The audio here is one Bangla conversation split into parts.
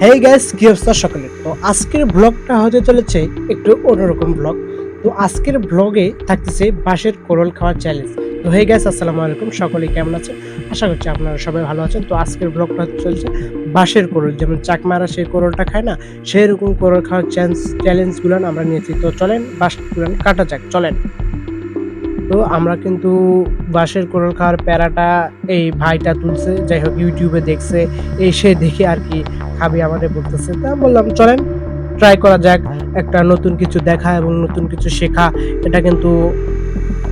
হেই গাইস, কি অবস্থা সকলের? তো আজকের ব্লগটা হতে চলেছে একটু অন্যরকম ব্লগ। তো আজকের ব্লগে থাকতেছে বাঁশের কোরল খাওয়ার চ্যালেঞ্জ। তো হেই গাইস, আসসালামু আলাইকুম, সকলেই কেমন আছেন? আশা করছি আপনারা সবাই ভালো আছেন। তো আজকের ব্লগটা হতে চলছে বাঁশের কোরল, যেমন চাকমারা সেই কোরলটা খায় না, সেরকম কোরল খাওয়ার চ্যালেঞ্জগুলো আমরা নিয়েছি। তো চলেন বাঁশগুলো কাটা যাক, চলেন। তো আমরা কিন্তু বাঁশের কোরল খাওয়ার প্যারাটা এই ভাইটা তুলছে, যাই হোক ইউটিউবে দেখছে, এসে দেখে আর কি খাবি আমাদের বলতেছে। তা বললাম চলেন ট্রাই করা যাক, একটা নতুন কিছু দেখা এবং নতুন কিছু শেখা, এটা কিন্তু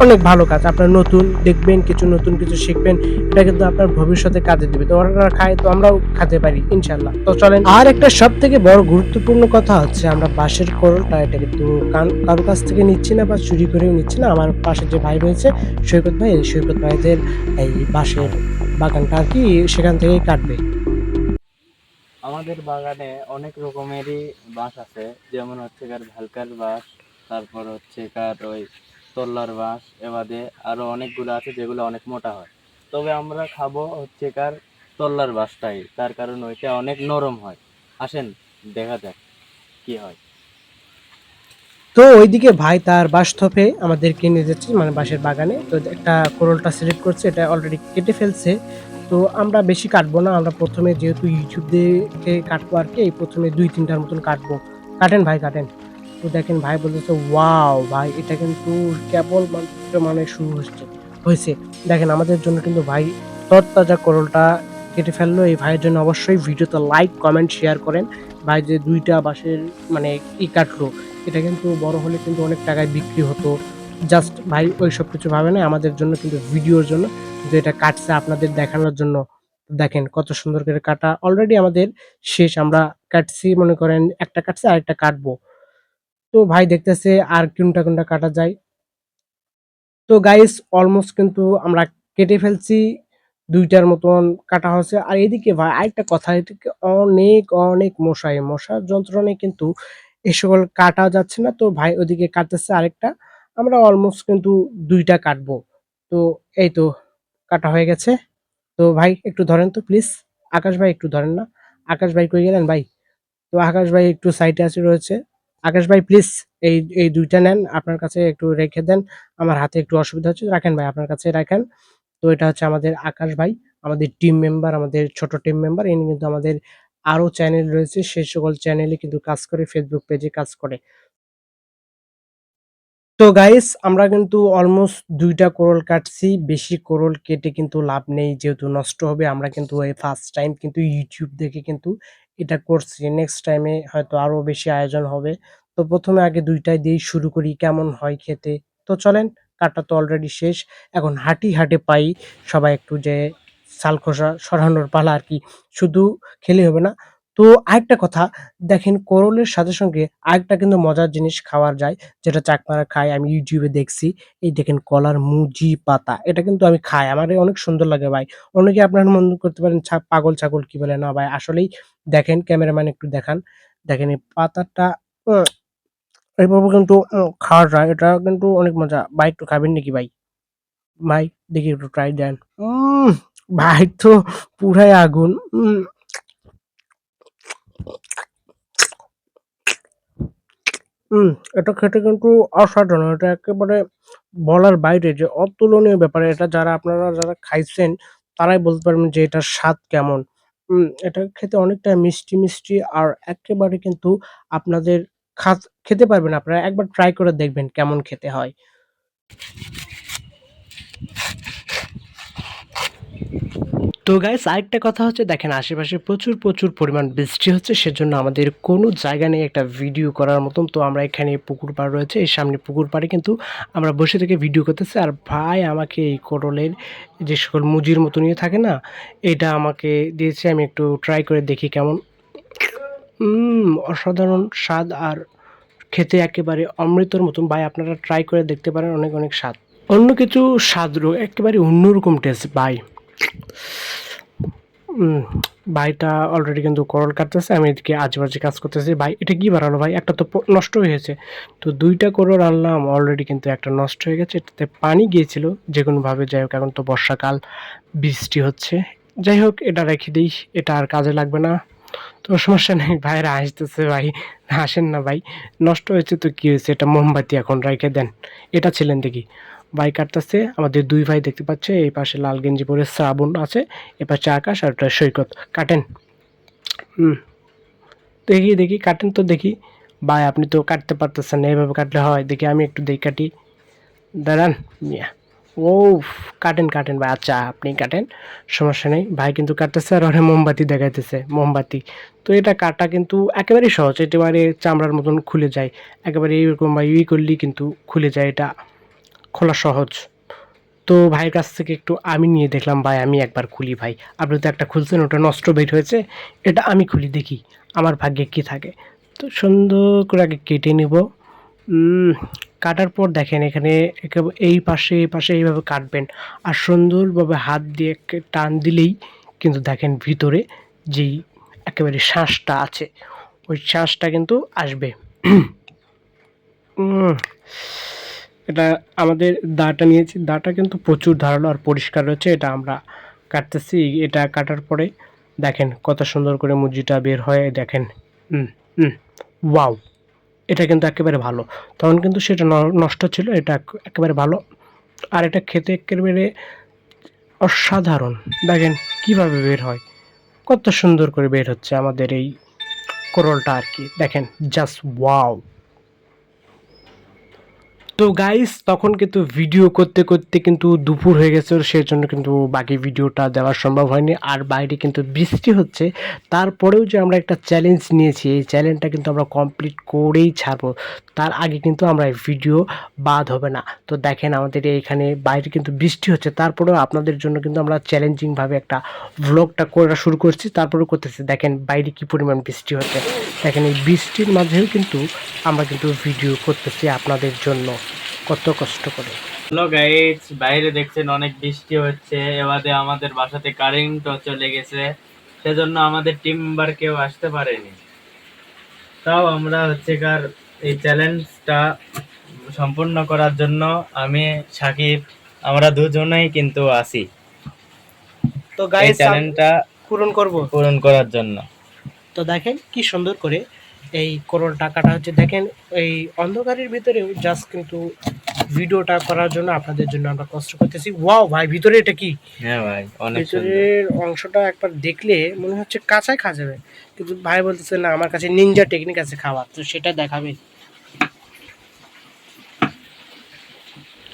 অনেক ভালো কাজ। আপনার নতুন দেখবেন, কিছু নতুন কিছু শিখবেন, এটা কিন্তু আপনার ভবিষ্যতে কাজে দিবে। তো ওরা খায়, তো আমরাও খেতে পারি ইনশাল্লাহ। তো চলেন। আর একটা সব থেকে বড় গুরুত্বপূর্ণ কথা হচ্ছে, আমরা বাঁশের কোরলটা এটা কিন্তু কারো কাছ থেকে নিচ্ছি না বা চুরি করেও নিচ্ছি না। আমার পাশে যে ভাই রয়েছে, সৈকত ভাই, এই সৈকত ভাইদের এই বাঁশের বাগানটা আর কি, সেখান থেকেই কাটবে। আমাদের বাগানে অনেক রকমেরই বাঁশ আছে, যেমন হচ্ছে কার ঝালকার বাঁশ, তারপর হচ্ছে কার ওই তল্লার বাঁশ, এবাদে আরো অনেকগুলো আছে যেগুলো অনেক মোটা হয়। তবে আমরা খাবো হচ্ছে কার তল্লার বাঁশটাই, তার কারণ ওইটা অনেক নরম হয়। আসেন দেখা যাক কি হয়। তো ওইদিকে ভাই তার বাঁশথোপে আমাদেরকে নিয়ে যাচ্ছে, মানে বাঁশের বাগানে। তো একটা কোরলটা সিলেক্ট করছে, এটা অলরেডি কেটে ফেলছে। তো আমরা বেশি কাটবো না, আমরা প্রথমে যেহেতু ইউটিউব দেখে কাটবো আর কি, এই প্রথমে ২-৩টার মতন কাটবো। কাটেন ভাই কাটেন। তো দেখেন ভাই বলতেছে ওয়াও ভাই, এটা কিন্তু কেবল মাত্র মানে শুরু হয়েছে। দেখেন আমাদের জন্য কিন্তু ভাই তরতাজা কোরলটা কেটে ফেললো। এই ভাইয়ের জন্য অবশ্যই ভিডিওতে লাইক কমেন্ট শেয়ার করেন। ভাই যে ২টা বাঁশের মানে কাটলো, এটা কিন্তু বড় হলে কিন্তু অনেক টাকায় বিক্রি হতো। জাস্ট ভাই ওইসব কিছু ভাবে না, আমাদের জন্য কিন্তু ভিডিওর জন্য, যে এটা কাটছে আপনাদের দেখানোর জন্য। দেখেন কত সুন্দর করে কাটা অলরেডি আমাদের শেষ। আমরা কাটছি, মনে করেন একটা কাটছে আরেকটা কাটবো। তো ভাই দেখতেছে আর কোনটা কাটা যায়। তো গাইস অলমোস্ট কিন্তু আমরা কেটে ফেলছি, ২টার মতন কাটা হচ্ছে। আর এদিকে ভাই আরেকটা কথা, এদিকে অনেক মশা। এই মশার যন্ত্রণায় কিন্তু এ সকল কাটা যাচ্ছে না। তো ভাই ওদিকে কাটতেছে আরেকটা। আমরা অলমোস্ট কিন্তু ২টা কাটবো। তো এই তো কাটা হয়ে গেছে। তো ভাই একটু ধরেন তো প্লিজ। আকাশ ভাই একটু ধরেন না। আকাশ ভাই কই গেলেন ভাই? তো আকাশ ভাই একটু সাইডে রয়েছে। আকাশ ভাই প্লিজ এই ২ টা নেন। আপনার কাছে একটু রেখে দেন। আমার হাতে একটু অসুবিধা হচ্ছে। রাখেন ভাই, আপনার কাছে রাখেন। তো এটা হচ্ছে আমাদের আকাশ ভাই, আমাদের টিম মেম্বার, আমাদের ছোট টিম মেম্বার। ইনি কিন্তু আমাদের আরো চ্যানেল রয়েছে, সেই সকল চ্যানেলে কিন্তু কাজ করে, Facebook পেজে কাজ করে। তো গাইস আমরা কিন্তু অলমোস্ট ২টা কোরল কাটছি। বেশি কোরল কেটে কিন্তু লাভ নেই, যেহেতু নষ্ট হবে। আমরা কিন্তু এই ফার্স্ট টাইম কিন্তু YouTube দেখে কিন্তু এটা করছি। নেক্সট টাইমে হয়তো আরো বেশি আয়োজন হবে। তো ১ম এ আগে ২ টাই দিয়েই শুরু করি, কেমন হয় খেতে। তো চলেন, কাটা তো অলরেডি শেষ। এখন হাঁটে পাই সবাই একটু, যে ছাল-খোসা সরানোর পালা আরকি। শুধু খেলেই হবে না। তো আরেকটা কথা, দেখেন কোরলের সাথে সঙ্গে আরেকটা কিন্তু মজার জিনিস খাওয়া যায়, যেটা চাকমারা খায়, আমি ইউটিউবে দেখছি। এই দেখেন কলার মুজি পাতা। এটা কিন্তু আমি খাই। আমার অনেক সুন্দর লাগে ভাই। অনেকে আপনারা মনে করতে পারেন পাগল ছাগল কি বলে, না ভাই আসলেই দেখেন, ক্যামেরাম্যান একটু দেখান। দেখেন এই পাতাটা উম এভাবে কিন্তু খাওয়া যায়। এটা কিন্তু অনেক মজা। ভাই একটু খাবেন নাকি ভাই? ভাই দেখি একটু ট্রাই দেন। ভাই তো পুরাই আগুন। উম হুম, এটা খেতে কিন্তু অসাধারণ। এটা একেবারে বলার বাইরে, যে অতুলনীয় ব্যাপার। এটা আপনারা যারা খাইছেন, তারাই বলতে পারবেন যে এটার স্বাদ কেমন। এটা খেতে অনেকটা মিষ্টি আর একেবারে কিন্তু আপনাদের খেতে পারবেন আপনারা। একবার ট্রাই করে দেখবেন কেমন খেতে হয়। তো গাইস আরেকটা কথা হচ্ছে, দেখেন আশেপাশে প্রচুর পরিমাণ বৃষ্টি হচ্ছে, সেজন্য আমাদের কোনো জায়গা নেই একটা ভিডিও করার মতন। তো আমরা এখানে পুকুর পাড় রয়েছে, এই সামনে পুকুর পাড়ে কিন্তু আমরা বসে থেকে ভিডিও করতেছি। আর ভাই আমাকে এই কোরলের যে সকল মুজির মতন ইয়ে থাকে না, এটা আমাকে দিয়েছে। আমি একটু ট্রাই করে দেখি কেমন। অসাধারণ স্বাদ আর খেতে একেবারে অমৃতর মতন। ভাই আপনারা ট্রাই করে দেখতে পারেন, অনেক স্বাদ। অন্য কিছু স্বাদ একেবারে অন্যরকম টেস্ট ভাই। উম ভাইটা অলরেডি কিন্তু করল কাটতেছে, আমি এদিকে আজেবাজে কাজ করতেছি। ভাই এটা কি বানালো ভাই? একটা তো নষ্ট হয়েছে। তো ২ টা করল আনলাম, অলরেডি কিন্তু একটা নষ্ট হয়ে গেছে। এটাতে পানি গিয়েছিল যেকোনোভাবে। যাই হোক, এখন তো বর্ষাকাল, বৃষ্টি হচ্ছে। যাই হোক এটা রেখে দেই, এটা আর কাজে লাগবে না। তো সমস্যা নেই, ভাইরা আসতেছে ভাই, হাসেন না ভাই, নষ্ট হয়েছে তো কি হয়েছে, এটা মোমবাতি এখন রেখে দেন। এটা ছিলেন দেখি ভাই কাটতেছে, আমাদের দুই ভাই দেখতে পাচ্ছে, এই পাশে লাল গেঞ্জি পরে শ্রাবণ আছে, এ পাশে আকাশ আর ওটা সৈকত। কাটেন। হুম, দেখি দেখি কাটেন তো দেখি। ভাই আপনি তো কাটতে পারতেছেন না, এভাবে কাটলে হয়? দেখি আমি একটু দেখি কাটি, দাঁড়ান মিয়া। ও, কাটেন কাটেন ভাই, আচ্ছা আপনি কাটেন, সমস্যা নেই। ভাই কিন্তু কাটতেছে আর ওখানে মোমবাতি দেখাইতেছে, মোমবাতি। তো এটা কাটা কিন্তু একেবারেই সহজ, একেবারে চামড়ার মতন খুলে যায়, একেবারে এইরকম বা করলেই কিন্তু খুলে যায়, এটা খোলা সহজ। তো ভাইয়ের কাছ থেকে একটু আমি নিয়ে দেখলাম, ভাই আমি একবার খুলি ভাই, আপনি তো একটা খুলছেন ওটা নষ্ট বের হয়েছে, এটা আমি খুলি দেখি আমার ভাগ্যে কী থাকে। তো সুন্দর করে আগে কেটে নেব। কাটার পর দেখেন এখানে এই পাশে এই পাশে এইভাবে কাটবেন, আর সুন্দরভাবে হাত দিয়ে টান দিলেই কিন্তু দেখেন ভিতরে যেই একেবারে শ্বাসটা আছে ওই শ্বাসটা কিন্তু আসবে। উম, এটা আমাদের দাটা নিয়েছি, দাটা কিন্তু প্রচুর ধারালো আর পরিষ্কার রয়েছে, এটা আমরা কাটতেছি। এটা কাটার পরে দেখেন কত সুন্দর করে মুরগিটা বের হয়, দেখেন। হুম হুম, ওয়াও, এটা কিন্তু একেবারে ভালো। তখন কিন্তু সেটা নষ্ট ছিল, এটা একেবারে ভালো। আর এটা খেতে একেবারে অসাধারণ। দেখেন কিভাবে বের হয়, কত সুন্দর করে বের হচ্ছে আমাদের এই কোরলটা আর কি, দেখেন জাস্ট ওয়াও। তো গাইস তখন কিন্তু ভিডিও করতে করতে কিন্তু দুপুর হয়ে গেছে, সেই জন্য কিন্তু বাকি ভিডিওটা দেওয়া সম্ভব হয়নি। আর বাইরে কিন্তু বৃষ্টি হচ্ছে, তারপরেও যে আমরা একটা চ্যালেঞ্জ নিয়েছি, এই চ্যালেঞ্জটা কিন্তু আমরা কমপ্লিট করেই ছাড়বো, তার আগে কিন্তু আমরা ভিডিও বাদ হবে না। তো দেখেন আমাদের এইখানে বাইরে কিন্তু বৃষ্টি হচ্ছে, তারপরেও আপনাদের জন্য কিন্তু আমরা চ্যালেঞ্জিংভাবে একটা ভ্লগটা করা শুরু করছি, তারপরেও করতেছি। দেখেন বাইরে কি পরিমাণ বৃষ্টি হচ্ছে, দেখেন এই বৃষ্টির মাঝেও কিন্তু আমরা কিন্তু ভিডিও করতেছি আপনাদের জন্য, কত কষ্ট করে। হ্যালো গাইস, বাইরে দেখছেন অনেক বৃষ্টি হচ্ছে, এবারে আমাদের বাসাতে কারেন্টও চলে গেছে, সেজন্য আমাদের টিম মেম্বার কেউ আসতে পারেনি। তাও আমরা হচ্ছে কার এই চ্যালেঞ্জটা সম্পূর্ণ করার জন্য আমি, সাকিব, আমরা দুজনেই কিন্তু আছি তো এই গাইস চ্যালেঞ্জটা পূরণ করব। পূরণ করার জন্য। তো দেখেন কি সুন্দর করে এই কোরল টাকাটা হচ্ছে, দেখেন এই অন্ধকারের ভিতরেও জাস্ট কিন্তু ভিডিওটা করার জন্য আপনাদের জন্য আমরা কষ্ট করতেছি। ওয়াও ভাই, ভিতরে এটা কি, হ্যাঁ ভাই, অনেক সুন্দর। ভিতরের অংশটা একবার দেখলে মনে হচ্ছে কাঁচাই খাওয়া যাবে, কিন্তু ভাই বলতেছে না আমার কাছে নিনজা টেকনিক আছে খাওয়ার, তো সেটা দেখাবে।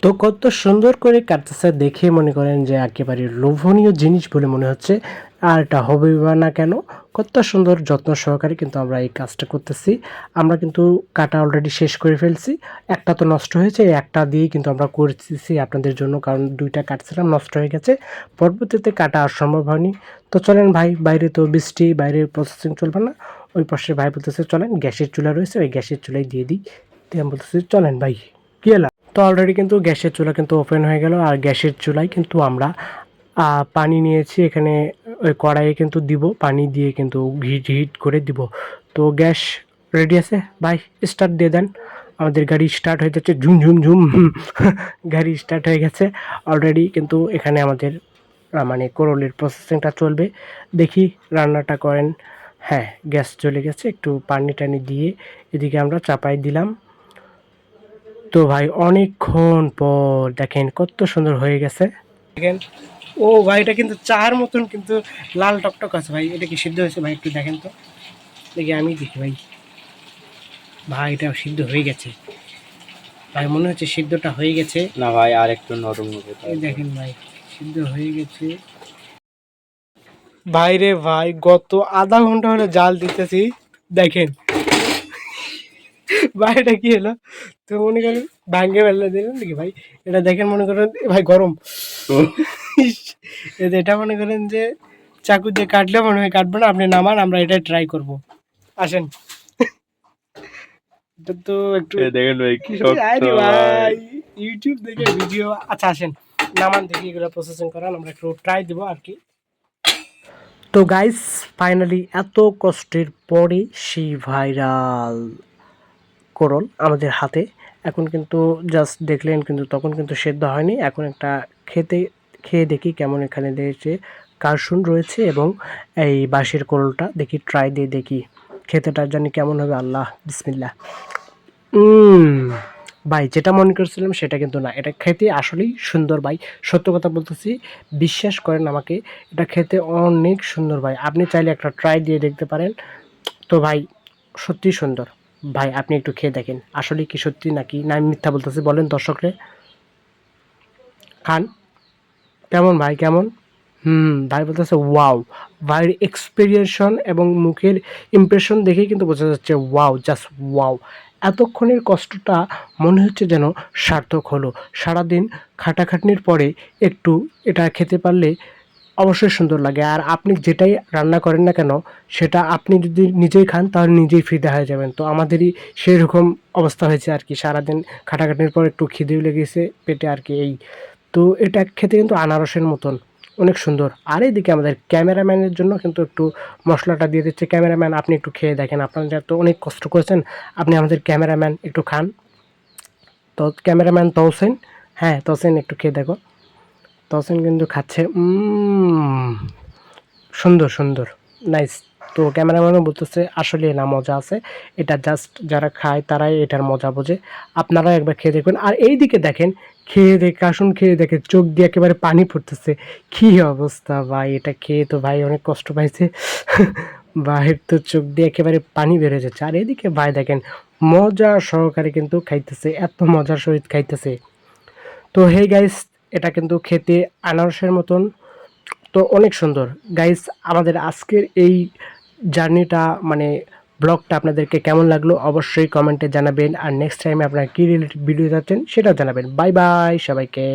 তো কত সুন্দর করে কাটতেছে, দেখে মনে করেন যে একেবারে লোভনীয় জিনিস বলে মনে হচ্ছে। আর এটা হবে বা না কেন, কত সুন্দর যত্ন সহকারে কিন্তু আমরা এই কাজটা করতেছি। আমরা কিন্তু কাটা অলরেডি শেষ করে ফেলছি, একটা তো নষ্ট হয়েছে, এই একটা দিয়েই কিন্তু আমরা করতেছি আপনাদের জন্য, কারণ দুইটা কাটছিলাম নষ্ট হয়ে গেছে, পরবর্তীতে কাটা আর সম্ভব হয়নি। তো চলেন ভাই, বাইরে তো বৃষ্টি, বাইরে প্রসেসিং চলবে না, ওই পাশে ভাই বলতেছে চলেন গ্যাসের চুলা রয়েছে ওই গ্যাসের চুলাই দিয়ে দিই। তো আমি বলতেছি চলেন ভাই, কি এলা। তো অলরেডি কিন্তু গ্যাসের চুলা কিন্তু ওপেন হয়ে গেল, আর গ্যাসের চুলায় কিন্তু আমরা পানি নিয়েছি এখানে, ওই কড়াইয়ে কিন্তু দিব, পানি দিয়ে কিন্তু হিট হিট করে দিব। তো গ্যাস রেডি আছে ভাই, স্টার্ট দিয়ে দেন। আমাদের গাড়ি স্টার্ট হয়ে যাচ্ছে, ঝুম ঝুম ঝুম গাড়ি স্টার্ট হয়ে গেছে অলরেডি, কিন্তু এখানে আমাদের মানে কোরলের প্রসেসিংটা চলবে। দেখি রান্নাটা করেন। হ্যাঁ, গ্যাস চলে গেছে, একটু পানি টানি দিয়ে এদিকে আমরা চাপাই দিলাম। তো ভাই অনেকক্ষণ পর দেখেন কত সুন্দর হয়ে গেছে, দেখেন। ও ভাই, এটা কিন্তু চার মতন কিন্তু লাল টকটক আছে ভাই, এটা কি সিদ্ধ হয়েছে ভাই একটু দেখেন তো, দেখি আমি দেখি ভাই। ভাই এটা সিদ্ধ হয়ে গেছে ভাই, মনে হচ্ছে সিদ্ধটা হয়ে গেছে। না ভাই, আর একটু নরম হবে। এই দেখেন ভাই, সিদ্ধ হয়ে গেছে ভাই রে ভাই, গত আধা ঘন্টা হলে জাল দিতেছি, দেখেন ভাই এটা কি হলো। তো মনে করেন ভাঙ্গে ফেললে দিলেন নাকি ভাই, এটা দেখেন মনে করেন ভাই গরম। ইস, এটা মনে করেন যে চাকু দিয়ে কাটলে মনে হয় কাটবে না, আপনি নামান, আমরা এটা ট্রাই করব, আসেন। এটা তো একটু দেখেন ভাই কি শক্ত আরে ভাই। ভাই, ইউটিউব দেখে ভিডিও, আচ্ছা আসেন নামান দেখি এগুলো প্রসেসিং করান, আমরা একটু ট্রাই দিব আর কি। তো গাইস ফাইনালি এত কষ্টের পরে সেই ভাইরাল কোরল আমাদের হাতে, এখন কিন্তু জাস্ট দেখলেন, কিন্তু তখন কিন্তু সেদ্ধ হয়নি। এখন একটা খেয়ে দেখি কেমন এখানে দিয়েছে কার্শুন রয়েছে এবং এই বাঁশের কোলটা দেখি ট্রাই দিয়ে দেখি খেতেটা জানি কেমন হবে। আল্লাহ বিসমিল্লাহ। ভাই যেটা মনে করছিলাম সেটা কিন্তু না, এটা খেতে আসলেই সুন্দর ভাই, সত্য কথা বলতেছি, বিশ্বাস করেন আমাকে, এটা খেতে অনেক সুন্দর ভাই, আপনি চাইলে একটা ট্রাই দিয়ে দেখতে পারেন। তো ভাই সত্যিই সুন্দর ভাই, আপনি একটু খেয়ে দেখেন আসলে কি সত্যি নাকি না আমি মিথ্যা বলতেছি, বলেন দর্শকরে। খান, কেমন ভাই কেমন? ভাই বলতেছে ওয়াও, ভাইয়ের এক্সপেরিয়েশন এবং মুখের ইমপ্রেশন দেখেই কিন্তু বোঝা যাচ্ছে ওয়াও, জাস্ট ওয়াও। এতক্ষণের কষ্টটা মনে হচ্ছে যেন সার্থক হলো। সারাদিন খাটাখাটনির পরে একটু এটা খেতে পারলে অবশ্যই সুন্দর লাগে। আর আপনি যেটাই রান্না করেন না কেন, সেটা আপনি যদি নিজেই খান তাহলে নিজেই ফিদা হয়ে যাবেন। তো আমাদেরই সেরকম অবস্থা হয়েছে আর কি, সারাদিন খাটাখাটনির পর একটু খিদেও লেগেছে পেটে আর কি এই। তো এটা খেতে কিন্তু আনারসের মতন অনেক সুন্দর। আর এইদিকে আমাদের ক্যামেরাম্যানের জন্য কিন্তু একটু মশলাটা দিয়ে দিচ্ছে। ক্যামেরাম্যান আপনি একটু খেয়ে দেখেন, আপনারা তো অনেক কষ্ট করেছেন, আপনি আমাদের ক্যামেরাম্যান একটু খান। তো ক্যামেরাম্যান তৌসেন, হ্যাঁ তৌসেন একটু খেয়ে দেখো। তৌসেন কিন্তু খাচ্ছে, সুন্দর সুন্দর, নাইস। তো ক্যামেরাম্যানও বলতেছে আসলে না মজা আছে, এটা জাস্ট যারা খায় তারাই এটার মজা বোঝে, আপনারাও একবার খেয়ে দেখবেন। আর এই দিকে দেখেন, খেয়ে দেখে আসুন, খেয়ে দেখে চোখ দিয়ে একেবারে পানি পড়তেছে, কী অবস্থা ভাই, এটা খেয়ে তো ভাই অনেক কষ্ট পাইছে ভাইয়ের তো চোখ দিয়ে একেবারে পানি বেড়ে যাচ্ছে। আর এদিকে ভাই দেখেন মজা সহকারে কিন্তু খাইতেছে, এত মজার সহিত খাইতেছে। তো হে গাইস, এটা কিন্তু খেতে আনারসের মতন, তো অনেক সুন্দর। গাইস আমাদের আজকের এই জার্নিটা মানে ব্লগটা আপনাদেরকে কেমন লাগলো অবশ্যই কমেন্টে জানাবেন। আর নেক্সট টাইমে আপনারা কী রিলেটেড ভিডিও চাচ্ছেন সেটাও জানাবেন। বাই বাই সবাইকে।